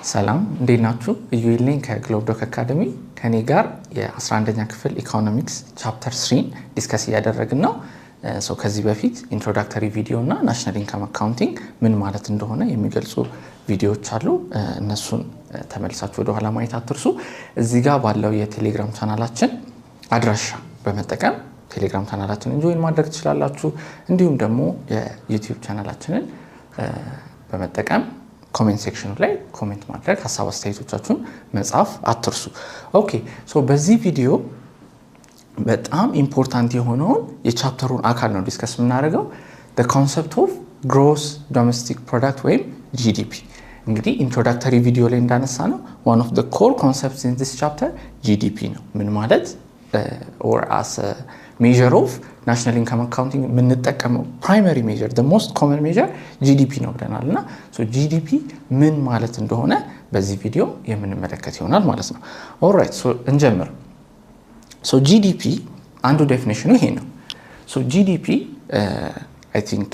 ሰላም እንዴት ናችሁ? ኢዩኤል ነኝ ከግሎብ ዶክ አካዳሚ። ከኔ ጋር የ11ኛ ክፍል ኢኮኖሚክስ ቻፕተር 3 ዲስከስ እያደረግን ነው። ከዚህ በፊት ኢንትሮዳክተሪ ቪዲዮ እና ናሽናል ኢንካም አካውንቲንግ ምን ማለት እንደሆነ የሚገልጹ ቪዲዮዎች አሉ። እነሱን ተመልሳችሁ ወደ ኋላ ማየት አትርሱ። እዚህ ጋር ባለው የቴሌግራም ቻናላችን አድራሻ በመጠቀም ቴሌግራም ቻናላችንን ጆይን ማድረግ ትችላላችሁ። እንዲሁም ደግሞ የዩቲዩብ ቻናላችንን በመጠቀም ኮሜንት ሴክሽኑ ላይ ኮሜንት ማድረግ ሐሳብ አስተያየቶቻችሁን መጻፍ አትርሱ። ኦኬ በዚህ ቪዲዮ በጣም ኢምፖርታንት የሆነውን የቻፕተሩን አካል ነው ዲስከስ የምናደርገው the concept of gross domestic product ወይም GDP። እንግዲህ ኢንትሮዳክተሪ ቪዲዮ ላይ እንዳነሳ ነው one of the core concepts in this chapter GDP ነው። ምን ማለት or as a measure of national income accounting የምንጠቀመው primary measure the most common measure GDP ነው ብለናልና GDP ምን ማለት እንደሆነ በዚህ ቪዲዮ የምንመለከት ይሆናል ማለት ነው። alright እንጀምር። GDP አንዱ ዴፊኒሽኑ ይሄ ነው። GDP I think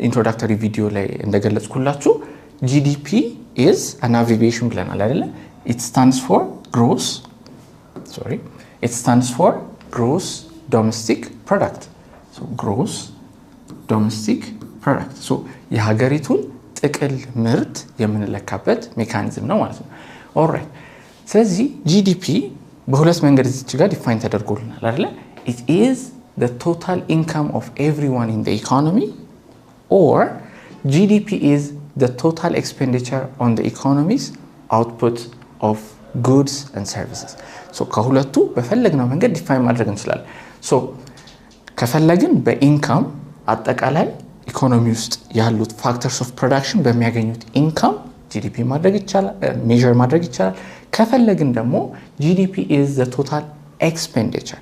introductory video ላይ እንደገለጽኩላችሁ GDP is an abbreviation ብለናል አይደለ? It stands for gross domestic product. Gross domestic product. የሀገሪቱን ጥቅል ምርት የምንለካበት ሜካኒዝም ነው ማለት ነው። alright ስለዚህ GDP በሁለት መንገድ እዚህ ጋር ዲፋይን ተደርጎልናል አይደለ? It is the total income of everyone in the economy, or GDP is the total expenditure on the economy's output of goods and services. ከሁለቱ በፈለግነው መንገድ ዲፋይን ማድረግ እንችላለን። ከፈለግን በኢንካም አጠቃላይ ኢኮኖሚ ውስጥ ያሉት ፋክተርስ ኦፍ ፕሮዳክሽን በሚያገኙት ኢንካም GDP ማድረግ ይቻላል፣ ሜዠር ማድረግ ይቻላል። ከፈለግን ደግሞ GDP is the total expenditure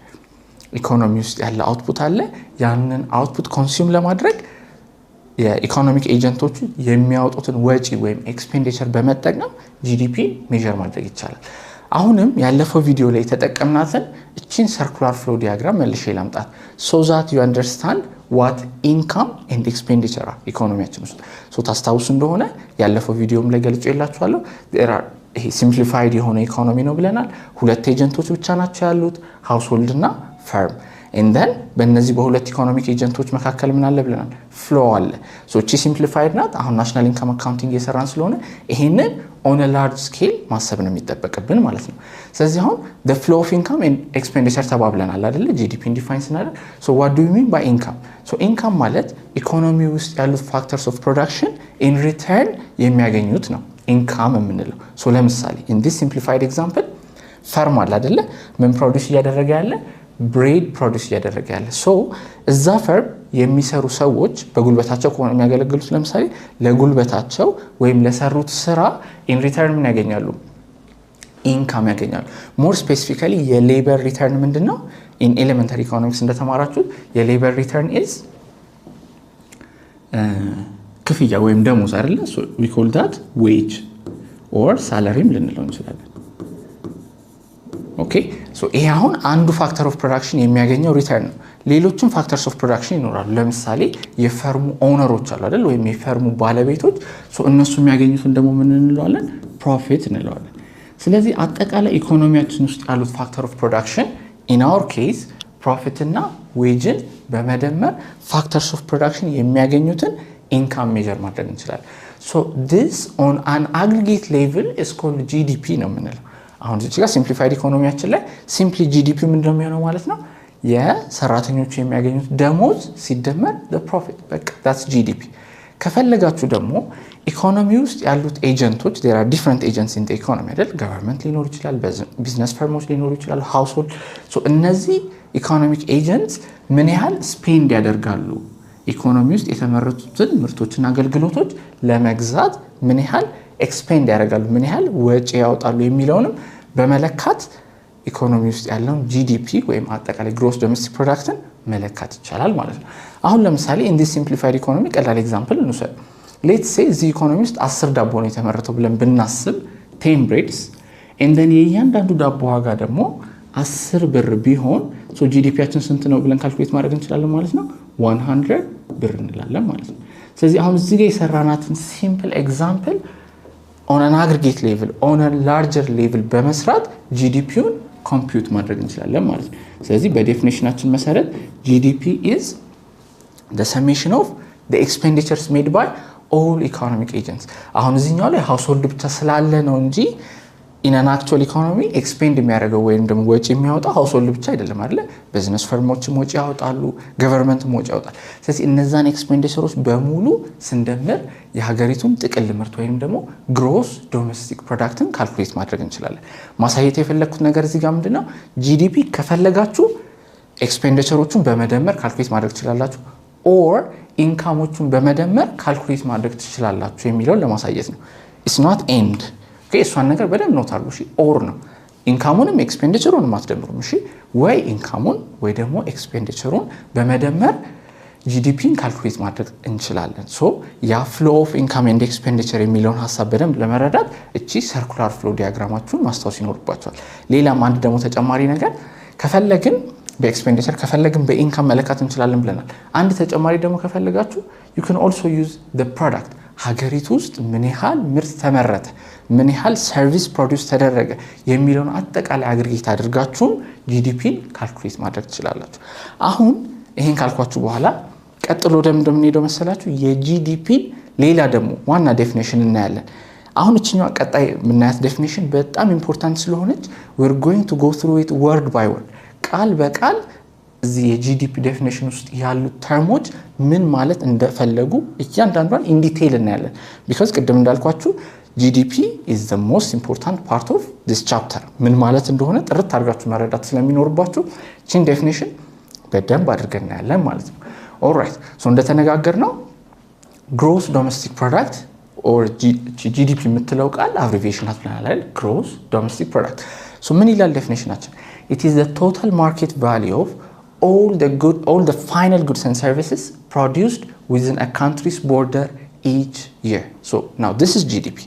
ኢኮኖሚ ውስጥ ያለ አውትፑት አለ፣ ያንን አውትፑት ኮንሱም ለማድረግ የኢኮኖሚክ ኤጀንቶቹ የሚያወጡትን ወጪ ወይም ኤክስፔንዲቸር በመጠቀም GDP ሜዠር ማድረግ ይቻላል። አሁንም ያለፈው ቪዲዮ ላይ ተጠቀምናትን እቺን ሰርኩላር ፍሎ ዲያግራም መልሼ ላምጣት so that you understand what income and expenditure are ኢኮኖሚያችን ውስጥ ታስታውሱ እንደሆነ ያለፈው ቪዲዮም ላይ ገልጬላችኋለሁ። there are ሲምፕሊፋይድ የሆነ ኢኮኖሚ ነው ብለናል። ሁለት ኤጀንቶች ብቻ ናቸው ያሉት ሃውስሆልድ እና ፈርም and then በእነዚህ በሁለት ኢኮኖሚክ ኤጀንቶች መካከል ምን አለ ብለናል? ፍሎ አለ። እቺ ሲምፕሊፋይድ ናት። አሁን ናሽናል ኢንካም አካውንቲንግ እየሰራን ስለሆነ ይሄንን on a large scale ማሰብ ነው የሚጠበቅብን ማለት ነው። ስለዚህ አሁን the flow of income and expenditure ተባብለናል አይደለ? GDP ዲፋይን ስናደርግ what do you mean by income? income ማለት ኢኮኖሚ ውስጥ ያሉት factors of production in return የሚያገኙት ነው ኢንካም የምንለው። ለምሳሌ in this simplified example ፈርም አለ አይደለ? ምን ፕሮዲዩስ እያደረገ ያለ? ብሬድ ፕሮዲዩስ እያደረገ ያለ። እዛ ፈርም የሚሰሩ ሰዎች በጉልበታቸው ከሆነ የሚያገለግሉት ለምሳሌ ለጉልበታቸው ወይም ለሰሩት ስራ ኢን ሪተርን ምን ያገኛሉ? ኢንካም ያገኛሉ። ሞር ስፔሲፊካሊ የሌበር ሪተርን ምንድነው? ኢን ኤሌመንተሪ ኢኮኖሚክስ እንደተማራችሁት የሌበር ሪተርን ኢዝ ክፍያ ወይም ደሞዝ አይደለ? we call that wage or salary ልንለው እንችላለን። ኦኬ ይሄ አሁን አንዱ ፋክተር ኦፍ ፕሮዳክሽን የሚያገኘው ሪተርን ነው። ሌሎችም ፋክተርስ ኦፍ ፕሮዳክሽን ይኖራሉ። ለምሳሌ የፈርሙ ኦነሮች አሉ አይደል? ወይም የፈርሙ ባለቤቶች እነሱ የሚያገኙትን ደግሞ ምን እንለዋለን? ፕሮፊት እንለዋለን። ስለዚህ አጠቃላይ ኢኮኖሚያችን ውስጥ ያሉት ፋክተር ኦፍ ፕሮዳክሽን in our case ፕሮፊት እና ዌጅን በመደመር ፋክተርስ ኦፍ ፕሮዳክሽን የሚያገኙትን ኢንካም ሜዠር ማድረግ እንችላለን። this on an aggregate level is called GDP ነው የምንለው። አሁን እዚህ ጋር ሲምፕሊፋይድ ኢኮኖሚያችን ላይ ሲምፕሊ GDP ምንድነው የሚሆነው ማለት ነው? የሰራተኞቹ የሚያገኙት ደሞዝ ሲደመር the profit በቃ that's GDP። ከፈለጋችሁ ደግሞ ኢኮኖሚ ውስጥ ያሉት ኤጀንቶች there are different agents in the economy አይደል? ገቨርንመንት ሊኖር ይችላል፣ ቢዝነስ ፈርሞች ሊኖሩ ይችላል፣ ሃውስሆልድ እነዚህ ኢኮኖሚክ ኤጀንትስ ምን ያህል ስፔንድ ያደርጋሉ ኢኮኖሚ ውስጥ የተመረቱትን ምርቶችና አገልግሎቶች ለመግዛት ምን ያህል ኤክስፔንድ ያደርጋሉ፣ ምን ያህል ወጪ ያወጣሉ የሚለውንም በመለካት ኢኮኖሚ ውስጥ ያለውን GDP ወይም አጠቃላይ ግሮስ ዶሜስቲክ ፕሮዳክትን መለካት ይቻላል ማለት ነው። አሁን ለምሳሌ in this simplified economy ቀላል ኤግዛምፕል እንውሰድ። let's say እዚህ ኢኮኖሚ ውስጥ 10 ዳቦ ነው የተመረተው ብለን ብናስብ 10 breads and then የእያንዳንዱ ዳቦ ዋጋ ደግሞ 10 ብር ቢሆን GDPያችን ስንት ነው ብለን ካልኩሌት ማድረግ እንችላለን ማለት ነው? 100 ብር እንላለን ማለት ነው። ስለዚህ አሁን እዚህ ጋር የሰራናትን ሲምፕል ኤግዛምፕል on an aggregate level on a larger level በመስራት ጂዲፒውን ኮምፒውት ማድረግ እንችላለን ማለት ነው። ስለዚህ በዴፊኒሽናችን መሰረት GDP is the summation of the expenditures made by all economic agents። አሁን እዚህኛው ላይ household ብቻ ስላለ ነው እንጂ in an actual economy expend የሚያደርገው ወይም ደግሞ ወጪ የሚያወጣው household ብቻ አይደለም አይደል? ቢዝነስ ፈርሞችም ወጪ ያወጣሉ፣ ገቨርንመንትም ወጪ ያወጣል። ስለዚህ እነዛን ኤክስፔንዲቸሮች በሙሉ ስንደምር የሀገሪቱን ጥቅል ምርት ወይም ደግሞ ግሮስ ዶሜስቲክ ፕሮዳክትን ካልኩሌት ማድረግ እንችላለን። ማሳየት የፈለኩት ነገር እዚህ ጋር ምንድነው GDP ከፈለጋችሁ ኤክስፔንዲቸሮቹን በመደመር ካልኩሌት ማድረግ ትችላላችሁ or ኢንካሞቹን በመደመር ካልኩሌት ማድረግ ትችላላችሁ የሚለውን ለማሳየት ነው። it's not end እሷን ነገር በደንብ ኖት አድርጉ። እሺ ኦር ነው ኢንካሙንም ኤክስፔንዲቸሩንም አትደምሩም። እሺ ወይ ኢንካሙን ወይ ደግሞ ኤክስፔንዲቸሩን በመደመር ጂዲፒን ካልኩሌት ማድረግ እንችላለን። ሶ ያ ፍሎ ኦፍ ኢንካም ኤንድ ኤክስፔንዲቸር የሚለውን ሐሳብ በደንብ ለመረዳት እቺ ሰርኩላር ፍሎ ዲያግራማችሁን ማስታወስ ይኖርባችኋል። ሌላም አንድ ደግሞ ተጨማሪ ነገር ከፈለግን በኤክስፔንዲቸር ከፈለግን በኢንካም መለካት እንችላለን ብለናል። አንድ ተጨማሪ ደግሞ ከፈለጋችሁ you can also use the product ሀገሪቱ ውስጥ ምን ያህል ምርት ተመረተ፣ ምን ያህል ሰርቪስ ፕሮዲዩስ ተደረገ የሚለውን አጠቃላይ አግሪጌት አድርጋችሁም ጂዲፒን ካልኩሌት ማድረግ ትችላላችሁ። አሁን ይሄን ካልኳችሁ በኋላ ቀጥሎ እንደምንሄደው መሰላችሁ የጂዲፒ ሌላ ደግሞ ዋና ዴፊኒሽን እናያለን። አሁን እቺኛው ቀጣይ የምናያት ዴፊኒሽን በጣም ኢምፖርታንት ስለሆነች we're going to go through it word by word ቃል በቃል እዚህ የጂዲፒ ዴፊኒሽን ውስጥ ያሉ ተርሞች ምን ማለት እንደፈለጉ እያንዳንዷን ኢን ዲቴይል እናያለን። because ቅድም እንዳልኳችሁ GDP is the most important part of this chapter ምን ማለት እንደሆነ ጥርት አድርጋችሁ መረዳት ስለሚኖርባችሁ እቺን ዴፊኒሽን በደንብ አድርገን እናያለን ማለት ነው። ኦልራይት ሶ እንደተነጋገርነው gross domestic product or GDP የምትለው ቃል አብሪቪዬሽን አትብለናል አይደል? gross domestic product ሶ ምን ይላል ዴፊኒሽናችን? it is the total market value of all the final goods and services produced within a country's border each year. So now this is GDP.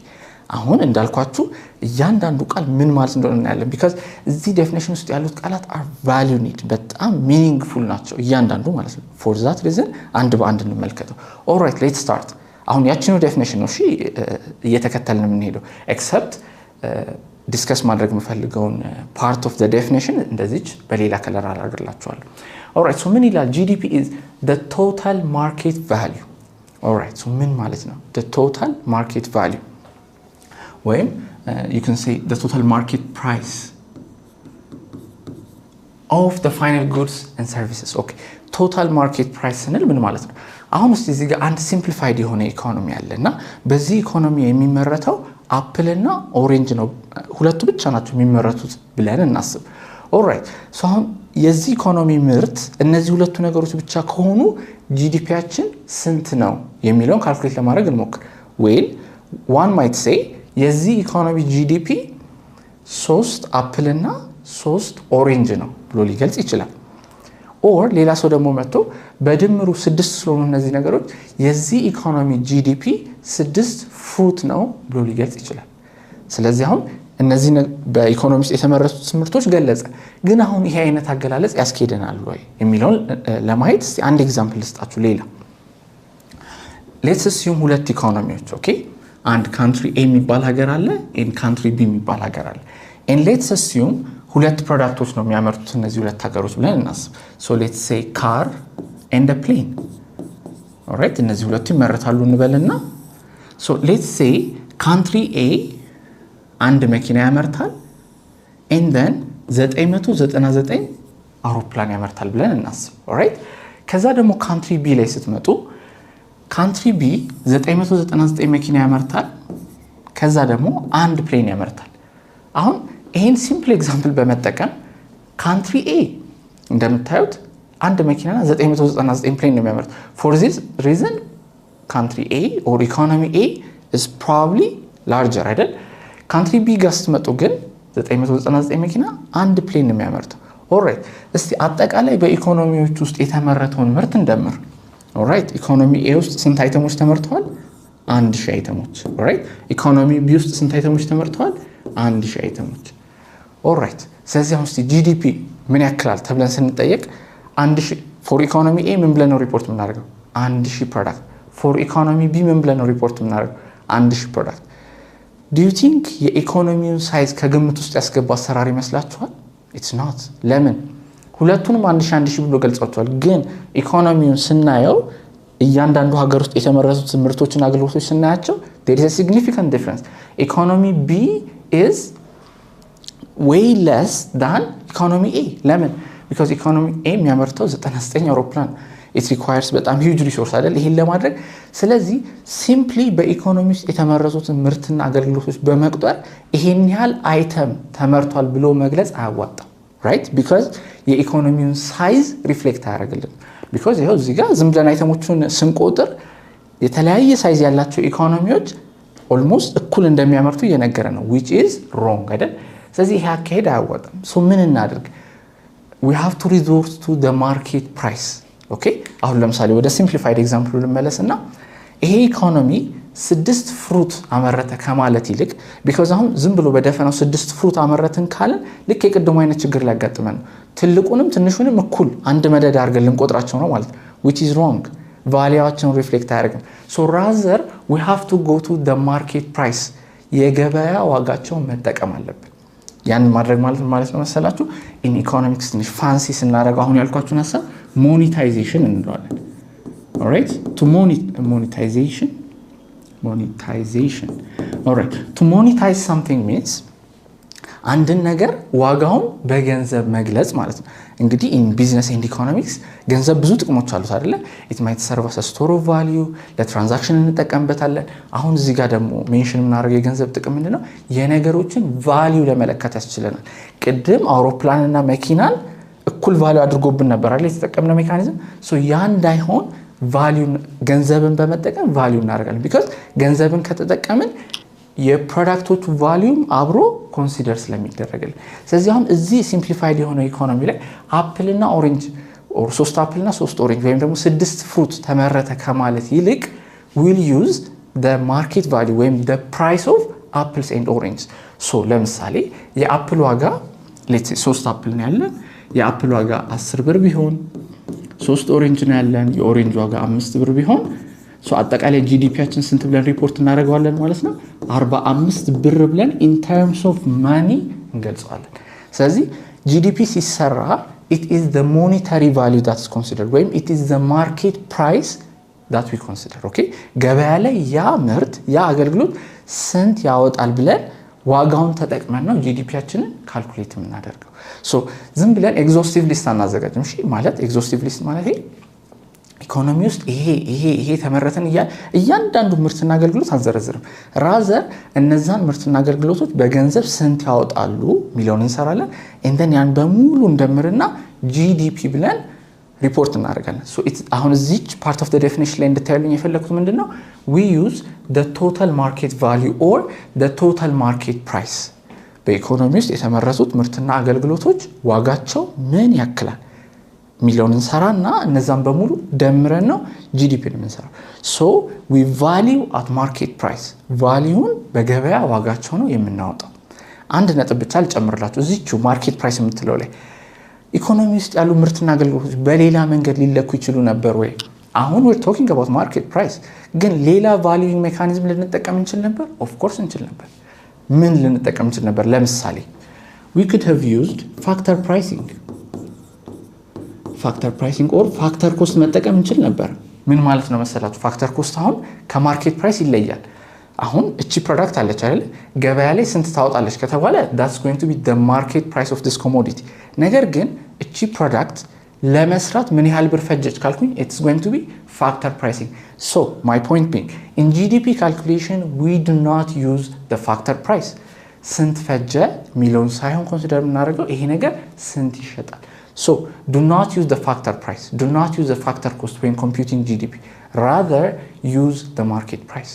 አሁን እንዳልኳችሁ እያንዳንዱ ቃል ምን ማለት እንደሆነ እናያለን because እዚህ ዴፊኒሽን ውስጥ ያሉት ቃላት are value need በጣም meaningful ናቸው እያንዳንዱ ማለት ነው። for that reason አንድ በአንድ እንመልከተው። all right let's start አሁን ያቺኑ ዴፊኒሽን ነው እሺ እየተከተልን የምንሄደው except ዲስከስ ማድረግ የምፈልገውን part of the definition እንደዚች በሌላ ከለር አላደርግላችኋለሁ። all right so ምን ይላል? GDP is the total market value. all right so ምን ማለት ነው? the total market value ወይም you can say the total market price of the final goods and services. okay total market price ስንል ምን ማለት ነው? አሁን እስቲ እዚህ ጋር አንድ ሲምፕሊፋይድ የሆነ ኢኮኖሚ አለና በዚህ ኢኮኖሚ የሚመረተው አፕል እና ኦሬንጅ ነው ሁለቱ ብቻ ናቸው የሚመረቱት ብለን እናስብ። ኦልራይት ሶ አሁን የዚህ ኢኮኖሚ ምርት እነዚህ ሁለቱ ነገሮች ብቻ ከሆኑ ጂዲፒያችን ስንት ነው የሚለውን ካልኩሌት ለማድረግ እንሞክር። ዌል one might say የዚህ ኢኮኖሚ ጂዲፒ 3 አፕል እና 3 ኦሬንጅ ነው ብሎ ሊገልጽ ይችላል። ኦር ሌላ ሰው ደግሞ መጥቶ በድምሩ 6 ስለሆኑ እነዚህ ነገሮች የዚህ ኢኮኖሚ ጂዲፒ 6 ፍሩት ነው ብሎ ሊገልጽ ይችላል። ስለዚህ አሁን እነዚህ በኢኮኖሚክስ የተመረቱት ምርቶች ገለጸ። ግን አሁን ይሄ አይነት አገላለጽ ያስኬደናል ወይ የሚለውን ለማየት እስቲ አንድ ኤግዛምፕል ልስጣችሁ። ሌላ ሌትስ assume ሁለት ኢኮኖሚዎች ኦኬ አንድ ካንትሪ A የሚባል ሀገር አለ and ካንትሪ B የሚባል ሀገር አለ and let's assume ሁለት ፕሮዳክቶች ነው የሚያመርቱት እነዚህ ሁለት ሀገሮች ብለን እናስብ። so let's say car and a plane. all right እነዚህ ሁለቱ ይመረታሉ እንበልና so let's say country A አንድ መኪና ያመርታል and then 999 አውሮፕላን ያመርታል ብለን እናስብ። all right ከዛ ደግሞ country B ላይ ስትመጡ country B 999 መኪና ያመርታል ከዛ ደግሞ አንድ ፕሌን ያመርታል። አሁን ይሄን ሲምፕል ኤግዛምፕል በመጠቀም country A እንደምታዩት አንድ መኪናና 999 ፕሌን ነው የሚያመርት። for this reason country A or economy A is probably larger አይደል? country B ጋር ስትመጡ ግን 999 መኪና አንድ ፕሌን ነው የሚያመርተው። ኦልራይት እስቲ አጠቃላይ በኢኮኖሚዎች ውስጥ የተመረተውን ምርት እንደምር። ኦልራይት ኢኮኖሚ A ውስጥ ስንት አይተሞች ተመርተዋል? 1000 አይተሞች። ኦልራይት ኢኮኖሚ B ውስጥ ስንት አይተሞች ተመርተዋል? 1000 አይተሞች። ኦልራይት ስለዚህ አሁን እስቲ GDP ምን ያክላል ተብለን ስንጠየቅ 1000 for economy A ምን ብለን ነው ሪፖርት የምናደርገው? 1000 ፕሮዳክት። for economy B ምን ብለን ነው ሪፖርት የምናደርገው? 1000 ፕሮዳክት። do you think የኢኮኖሚውን ሳይዝ ከግምት ውስጥ ያስገባ አሰራር ይመስላችኋል? it's not ለምን ሁለቱንም 1000 ብሎ ገልጿቸዋል ግን ኢኮኖሚውን ስናየው እያንዳንዱ ሀገር ውስጥ የተመረቱት ምርቶችና አገልግሎቶች ስናያቸው there is a significant difference economy B is way less than economy A ለምን because economy A የሚያመርተው 99 አውሮፕላን it requires በጣም huge resource አይደል ይሄን ለማድረግ ስለዚህ simply በኢኮኖሚ ውስጥ የተመረቱት ምርትና አገልግሎቶች በመቁጠር ይሄን ያህል አይተም ተመርቷል ብሎ መግለጽ አያዋጣም right because የኢኮኖሚውን ሳይዝ ሪፍሌክት ያደርግልን because ይሄው እዚህ ጋር ዝም ብለን አይተሞቹን ስንቆጥር የተለያየ ሳይዝ ያላቸው ኢኮኖሚዎች almost እኩል እንደሚያመርቱ እየነገረ ነው which is wrong አይደል ስለዚህ ይሄ አካሄድ አያዋጣም so ምን እናድርግ we have to resort to the market price okay አሁን ለምሳሌ ወደ simplified example ልመለስና ይሄ ኢኮኖሚ 6 ፍሩት አመረተ ከማለት ይልቅ because አሁን ዝም ብሎ በደፈናው 6 ፍሩት አመረትን ካለን ልክ የቅድሙ አይነት ችግር ሊያጋጥመን ትልቁንም ትንሹንም እኩል አንድ መደድ አድርገን ልንቆጥራቸው ነው ማለት which is wrong ቫልዩዋቸውን ሪፍሌክት አያደርግም so rather we have to go to the market price የገበያ ዋጋቸውን መጠቀም አለብን ያን ማድረግ ማለት ነው መሰላችሁ in economics ትንሽ ፋንሲ ስናደርግ አሁን ያልኳችሁን ሐሳብ monetization እንለዋለን alright to monetization alright to monetize something means አንድን ነገር ዋጋውን በገንዘብ መግለጽ ማለት ነው እንግዲህ in business and economics ገንዘብ ብዙ ጥቅሞች አሉት አይደለ it might serve as a store of value ለትራንዛክሽን እንጠቀምበታለን አሁን እዚህ ጋር ደግሞ ሜንሽን እናደርገው የገንዘብ ጥቅም ምንድነው የነገሮችን ቫልዩ ለመለካት ያስችለናል ቅድም አውሮፕላንና መኪናን እኩል ቫልዩ አድርጎብን ነበር አይደል የተጠቀምነው ሜካኒዝም so ያ እንዳይሆን ቫልዩ ገንዘብን በመጠቀም ቫልዩ እናደርጋለን because ገንዘብን ከተጠቀምን የፕሮዳክቶቹ ቫልዩም አብሮ ኮንሲደር ስለሚደረግልን ስለዚህ አሁን እዚህ ሲምፕሊፋይድ የሆነ ኢኮኖሚ ላይ አፕል እና ኦሬንጅ or 3 አፕል እና 3 ኦሬንጅ ወይም ደግሞ 6 ፍሩት ተመረተ ከማለት ይልቅ will use the market value ወይም the price of apples and oranges so ለምሳሌ የአፕል ዋጋ let's say 3 አፕል ነው ያለን የአፕል ዋጋ 10 ብር ቢሆን 3 ኦሬንጅ ነው ያለን የኦሬንጅ ዋጋ 5 ብር ቢሆን so አጠቃላይ ጂዲፒያችን ስንት ብለን ሪፖርት እናደርጋለን ማለት ነው 45 ብር ብለን in terms of money እንገልጻለን ስለዚህ ጂዲፒ ሲሰራ it is the monetary value that is considered ወይም it is the market price that we consider okay ገበያ ላይ ያ ምርት ያ አገልግሎት ስንት ያወጣል ብለን ዋጋውን ተጠቅመን ነው ጂዲፒያችንን ካልኩሌት የምናደርገው so ዝም ብለን ኤግዞስቲቭ ሊስት አናዘጋጅም እሺ ማለት ኤግዞስቲቭ ሊስት ማለት ኢኮኖሚ ውስጥ ይሄ ተመረተን እያንዳንዱ ምርትና አገልግሎት አንዘረዝርም ራዘር እነዛን ምርትና አገልግሎቶች በገንዘብ ስንት ያወጣሉ ሚሊዮን እንሰራለን and then ያን በሙሉ እንደምርና ጂዲፒ ብለን ሪፖርት እናደርጋለን so it's አሁን እዚች part of the definition ላይ እንድታዩልኝ የፈለኩት ምንድነው we use the total market value or the total market price በኢኮኖሚ ውስጥ የተመረቱት ምርትና አገልግሎቶች ዋጋቸው ምን ያክላል ሚሊዮን እንሰራና እነዛን በሙሉ ደምረን ነው ጂዲፒ እንሰራ so we value at market price ቫልዩን በገበያ ዋጋቸው ነው የምናወጣው አንድ ነጥብ ብቻ ልጨምርላችሁ እዚህው ማርኬት ፕራይስ የምትለው ላይ ኢኮኖሚ ውስጥ ያሉ ምርትና አገልግሎቶች በሌላ መንገድ ሊለኩ ይችላሉ ነበር ወይ አሁን we're talking about market price ግን ሌላ valuing mechanism ልንጠቀም እንችል ነበር of course እንችል ነበር ምን ልንጠቀም እንችል ነበር ለምሳሌ we could have used factor pricing or factor cost መጠቀም እንችል ነበር ምን ማለት ነው መሰላችሁ factor cost አሁን ከማርኬት ፕራይስ ይለያል አሁን እቺ ፕሮዳክት አለች አይደል ገበያ ላይ ስንት ታወጣለች ከተባለ that's going to be the market price of this commodity ነገር ግን እቺ ፕሮዳክት ለመስራት ምን ያህል ብር ፈጀች ካልኩኝ it's going to be factor pricing so my point being in GDP calculation we do not use the factor price ስንት ፈጀ ሚሊዮን ሳይሆን ኮንሲደር እናደርገው ይሄ ነገር ስንት ይሸጣል so do not use the factor price do not use the factor cost when computing GDP rather use the market price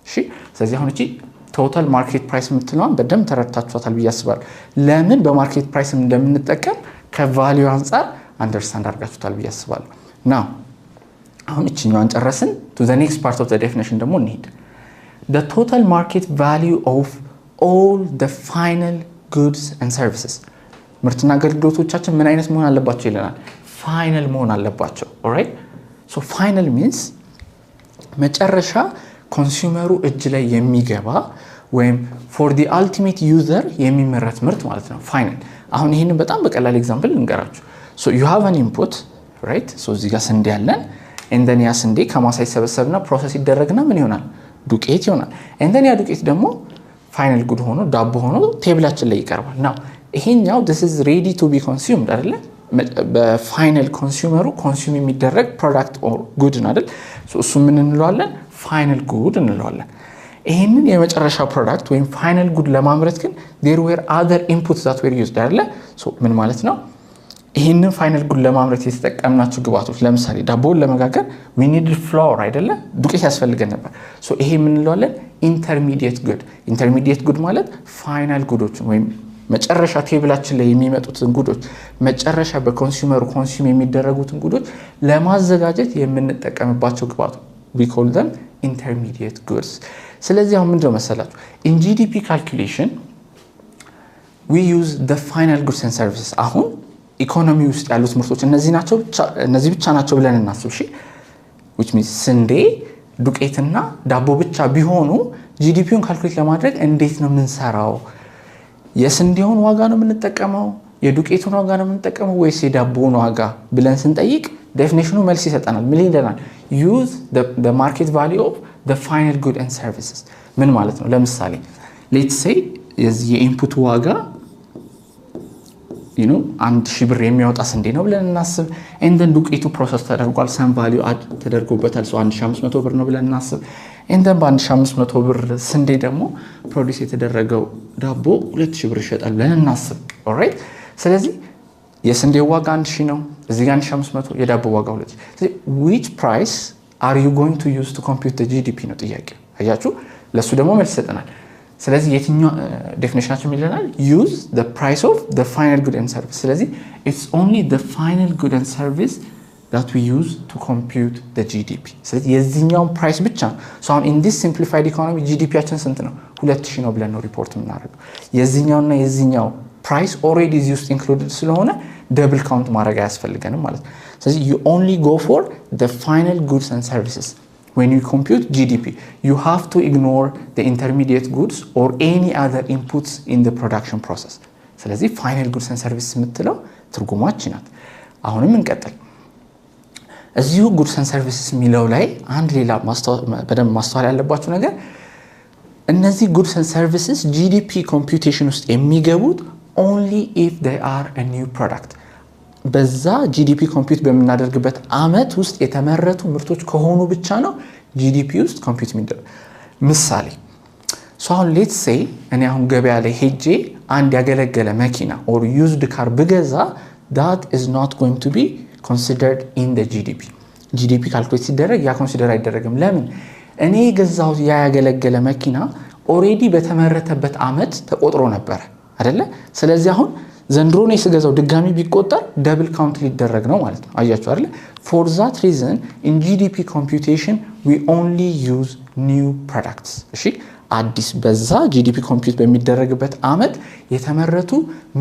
እሺ ስለዚህ አሁን እቺ total market price የምትለውን በደም ተረድታችኋታል ብዬ አስባለሁ ለምን በማርኬት ፕራይስ እንደምንጠቀም ከቫልዩ አንፃር አንደርስታንድ አድርጋችሁታል ብዬ አስባለሁ now አሁን እቺኛውን ጨረስን to the next part of the definition ደግሞ እንሂድ the total market value of all the final goods and services ምርትና አገልግሎቶቻችን ምን አይነት መሆን አለባቸው ይለናል ፋይናል መሆን አለባቸው alright so final means መጨረሻ ኮንሱመሩ እጅ ላይ የሚገባ ወይም for the ultimate user የሚመረት ምርት ማለት ነው ፋይናል። አሁን ይሄንን በጣም በቀላል ኤግዛምፕል እንገራችሁ። so you have an input right so እዚህ ጋር ስንዴ ያለን and then ያ ስንዴ ከማሳ ይሰበሰብና ፕሮሰስ ይደረግና ምን ይሆናል ዱቄት ይሆናል and then ያ ዱቄት ደግሞ ፋይናል ጉድ ሆኖ ዳቦ ሆኖ ቴብላችን ላይ ይቀርባል። now ይሄኛው this is ready to be consumed አይደለ በፋይናል ኮንሱመሩ ኮንሱም የሚደረግ ፕሮዳክት ኦር ጉድ ነው አይደል እሱ ምን እንለዋለን ፋይናል ጉድ እንለዋለን። ይሄንን የመጨረሻ ፕሮዳክት ወይም ፋይናል ጉድ ለማምረት ግን there were other inputs that were used አይደለ ምን ማለት ነው ይሄንን ፋይናል ጉድ ለማምረት የተጠቀምናቸው ግብአቶች ለምሳሌ ዳቦውን ለመጋገር we needed flour አይደለ ዱቄት ያስፈልገን ነበር ይሄ ምን እንለዋለን intermediate good ማለት ፋይናል ጉዶች ወይም መጨረሻ ቴብላችን ላይ የሚመጡትን ጉዶች መጨረሻ በኮንሱመሩ ኮንሱም የሚደረጉትን ጉዶች ለማዘጋጀት የምንጠቀምባቸው ግብአቶች we call them intermediate goods። ስለዚህ አሁን ምንድነው መሰላችሁ in GDP calculation we use the final goods and services አሁን ኢኮኖሚ ውስጥ ያሉት ምርቶች እነዚህ ብቻ ናቸው ብለን እናስብ እሺ which means ስንዴ ዱቄትና ዳቦ ብቻ ቢሆኑ GDPውን ካልኩሌት ለማድረግ እንዴት ነው የምንሰራው የስንዴውን ዋጋ ነው የምንጠቀመው የዱቄቱን ዋጋ ነው የምንጠቀመው ወይስ የዳቦውን ዋጋ ብለን ስንጠይቅ ዴፊኒሽኑ መልስ ይሰጠናል ምን ይለናል use the market value of the final good and services ምን ማለት ነው ለምሳሌ let's say የዚህ የኢንፑት ዋጋ አንድ ሺህ ብር የሚያወጣ ስንዴ ነው ብለን እናስብ and then ዱቄቱ ፕሮሰስ ተደርጓል some value add ተደርጎበታል 1500 ብር ነው ብለን እናስብ and then በ1500 ብር ስንዴ ደግሞ ፕሮዲዩስ የተደረገው ዳቦ 2000 ብር ይሸጣል ብለን እናስብ alright ስለዚህ የስንዴው ዋጋ 1000 ነው እዚህ ጋር 1500 የዳቦ ዋጋ 2000 ስለዚህ which price are you going to use to compute the GDP ነው ጥያቄው አያችሁ ለሱ ደግሞ መልስ ይሰጠናል ስለዚህ የትኛው ዴፊኒሽናችን ይለናል use the price of the final good and service ስለዚህ it's only the final good and service that we use to compute the GDP ስለዚህ የዚህኛው ፕራይስ ብቻ so in this simplified economy GDPያችን ስንት ነው 2000 ነው ብለን ነው ሪፖርት የምናደርገው የዚህኛውና የዚህኛው ፕራይስ already is used included ስለሆነ double count ማድረግ አያስፈልገንም ማለት ነው ስለዚህ you only go for the final goods and services when you compute GDP you have to ignore the intermediate goods or any other inputs in the production process ስለዚህ final goods and services የምትለው ትርጉማችን ናት አሁንም እንቀጥል እዚሁ goods and services የሚለው ላይ አንድ ሌላ በደንብ ማስተዋል ያለባችሁ ነገር እነዚህ goods and services GDP computation ውስጥ የሚገቡት only if they are a new product በዛ GDP ኮምፒውት በመናደርግበት አመት ውስጥ የተመረቱ ምርቶች ከሆኑ ብቻ ነው GDP ውስጥ ኮምፒውት የሚደረግ ምሳሌ so አሁን let's say እኔ አሁን ገበያ ላይ ሄጄ አንድ ያገለገለ መኪና or used car ብገዛ that is not going to be considered in the GDP ካልኩሌት ሲደረግ ያ ኮንሲደር አይደረግም ለምን እኔ የገዛው ያገለገለ መኪና already በተመረተበት አመት ተቆጥሮ ነበር አይደለ ስለዚህ አሁን ዘንድሮ ነው የስገዛው ድጋሚ ቢቆጠር double count ሊደረግ ነው ማለት ነው አያችሁ አይደለ for that reason in GDP computation we only use new products እሺ አዲስ በዛ GDP compute በሚደረግበት አመት የተመረቱ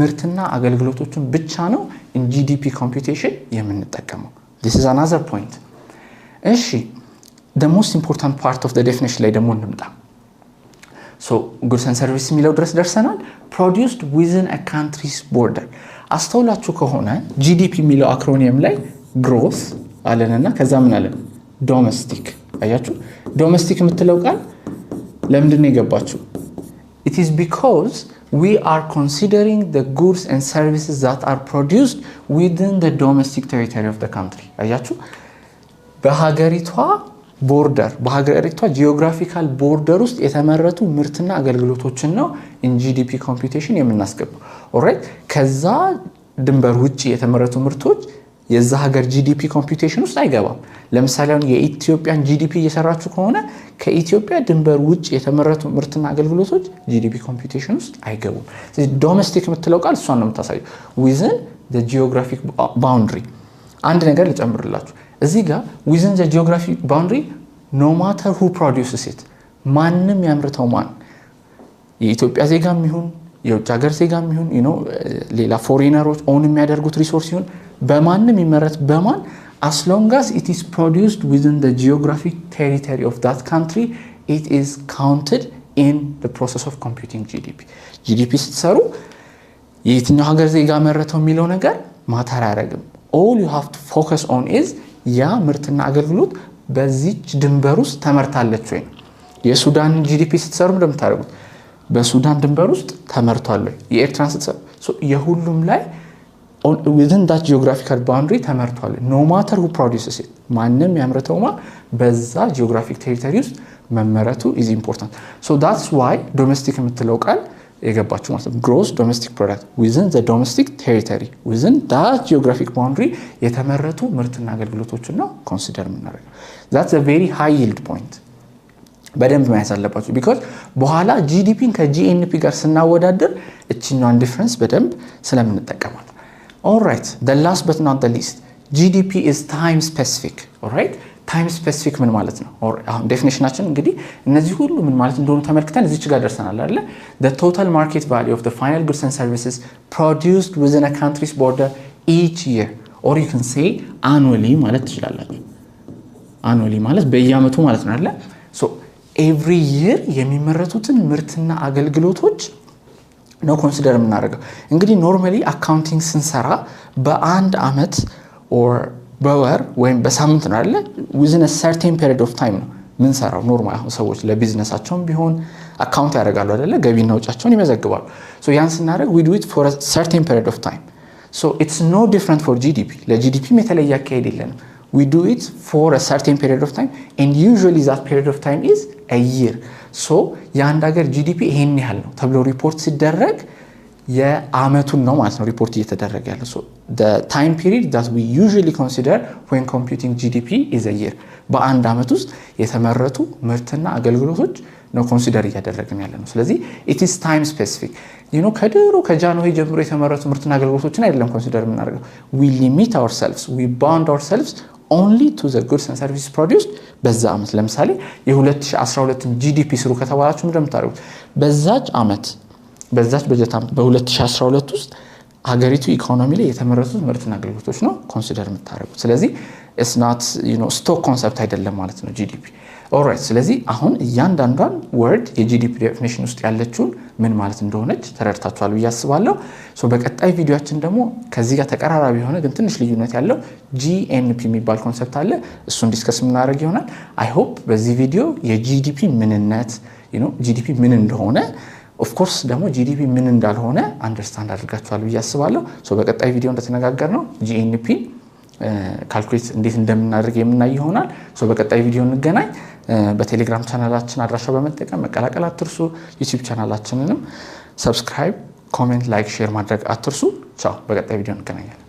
ምርትና አገልግሎቶችን ብቻ ነው in GDP computation የምንጠቀመው this is another point እሺ the most important part of the definition ላይ ደግሞ እንምጣ so goods and services የሚለው ድረስ ደርሰናል produced within a country's border አስተውላችሁ ከሆነ GDP የሚለው አክሮኒየም ላይ growth አለንና ከዛ ምን አለን domestic አያችሁ domestic የምትለው ቃል ለምንድን ነው የገባችሁ it is because we are considering the goods and services that are produced within the domestic territory of the country አያችሁ በሀገሪቷ ቦርደር በሀገሪቷ ጂኦግራፊካል ቦርደር ውስጥ የተመረቱ ምርትና አገልግሎቶችን ነው in GDP computation የምናስገባው ኦልራይት ከዛ ድንበር ውጪ የተመረቱ ምርቶች የዛ ሀገር GDP computation ውስጥ አይገባም ለምሳሌ አሁን የኢትዮጵያን GDP እየሰራችሁ ከሆነ ከኢትዮጵያ ድንበር ውጪ የተመረቱ ምርትና አገልግሎቶች GDP computation ውስጥ አይገቡም ስለዚህ ዶሜስቲክ የምትለው ቃል እሷን ነው የምታሳየው within the geographic boundary አንድ ነገር ልጨምርላችሁ እዚህ ጋር within the geographic boundary no matter who produces it ማንንም ያምርተው ማን የኢትዮጵያ ዜጋም ይሁን የውጭ ሀገር ዜጋም ይሁን ሌላ ፎሬነሮች ኦን የሚያደርጉት ሪሶርስ ይሁን በማንም ይመረት በማን as long as it is produced within the geographic territory of that country it is counted in the process of computing GDP ስትሰሩ የትኛው ሀገር ዜጋ መረተው የሚለው ነገር ማተር አያደርግም all you have to focus on is ያ ምርትና አገልግሎት በዚች ድንበር ውስጥ ተመርታለች ወይ የሱዳን GDP ስትሰሩ እንደምታደርጉት በሱዳን ድንበር ውስጥ ተመርቷል ወይ የኤርትራን ስትሰሩ የሁሉም ላይ within that geographical boundary ተመርቷል no matter who produces it ማንንም ያምርተውማ በዛ geographic territory ውስጥ መመረቱ is important so that's why domestic የምትለው ቃል የገባችሁ ማለት ነው gross domestic product within the domestic territory within that geographic boundary የተመረቱ ምርትና አገልግሎቶችን ነው consider የምናደርገው that's a very high yield point በደንብ ማየት አለባችሁ because በኋላ GDPን ከGNP ጋር ስናወዳደር እቺኛውን ዲፈረንስ በደንብ ስለምንጠቀማት all right the last but not the least GDP is time specific all right time specific ምን ማለት ነው or definitionችን እንግዲህ እነዚህ ሁሉ ምን ማለት እንደሆነ ተመልክተን እዚች ጋር ደርሰናል አይደል the total market value of the final goods and services produced within a country's border each year or you can say annually ማለት ትችላላችሁ annually ማለት በየአመቱ ማለት ነው አይደል so every year የሚመረቱትን ምርትና አገልግሎቶች ነው ኮንሲደር የምናደርገው እንግዲህ ኖርማሊ አካውንቲንግ ስንሰራ በአንድ አመት or በወር ወይም በሳምንት ነው አይደል within a certain period of time ነው ምን ሰራው ኖርማል አሁን ሰዎች ለቢዝነሳቸውም ቢሆን አካውንት ያደርጋሉ አይደል ገቢና ወጫቸውን ይመዘግባሉ so ያን ስናደርግ we do it for a certain period of time so it's no different for GDP ለGDP የተለየ አካሄድ የለንም we do it for a certain period of time and usually that period of time is a year so የአንድ ሀገር GDP ይሄን ያህል ነው ተብሎ ሪፖርት ሲደረግ የአመቱን ነው ማለት ነው ሪፖርት እየተደረገ ያለው so the time period that we usually consider when computing GDP is a year በአንድ አመት ውስጥ የተመረቱ ምርትና አገልግሎቶች ነው ኮንሲደር እያደረግን ያለ ነው ስለዚህ it is time specific you know ከድሮ ከጃንሆይ ጀምሮ የተመረቱ ምርትና አገልግሎቶችን አይደለም ኮንሲደር የምናደርገው we limit ourselves we bound ourselves only to the goods and services produced በዛ አመት ለምሳሌ የ2012 GDP ስሩ ከተባላችሁ ምንድነው የምታደርጉት በዛች አመት በዛች በጀት አመት በ2012 ውስጥ ሀገሪቱ ኢኮኖሚ ላይ የተመረቱት ምርትና አገልግሎቶች ነው ኮንሲደር የምታደርጉት ስለዚህ it's not you know stock concept አይደለም ማለት ነው GDP alright ስለዚህ አሁን እያንዳንዷን word የGDP definition ውስጥ ያለችውን ምን ማለት እንደሆነች ተረድታችኋል ብዬ አስባለሁ ሶ በቀጣይ ቪዲዮአችን ደግሞ ከዚህ ጋር ተቀራራቢ የሆነ ግን ትንሽ ልዩነት ያለው GNP የሚባል ኮንሰፕት አለ እሱን ዲስከስ ምናደርግ ይሆናል I hope በዚህ ቪዲዮ የGDP ምንነት you know GDP ምን እንደሆነ of course ደግሞ GDP ምን እንዳልሆነ አንደርስታንድ አድርጋችኋል ብዬ አስባለሁ ሶ በቀጣይ ቪዲዮ እንደተነጋገርነው GNP ካልኩሌት እንዴት እንደምናደርግ የምናይ ይሆናል ሶ በቀጣይ ቪዲዮ እንገናኝ በቴሌግራም ቻናላችን አድራሻ በመጠቀም መቀላቀል አትርሱ ዩቲዩብ ቻናላችንንም ሰብስክራይብ ኮሜንት ላይክ ሼር ማድረግ አትርሱ ቻው በቀጣይ ቪዲዮ እንገናኛለን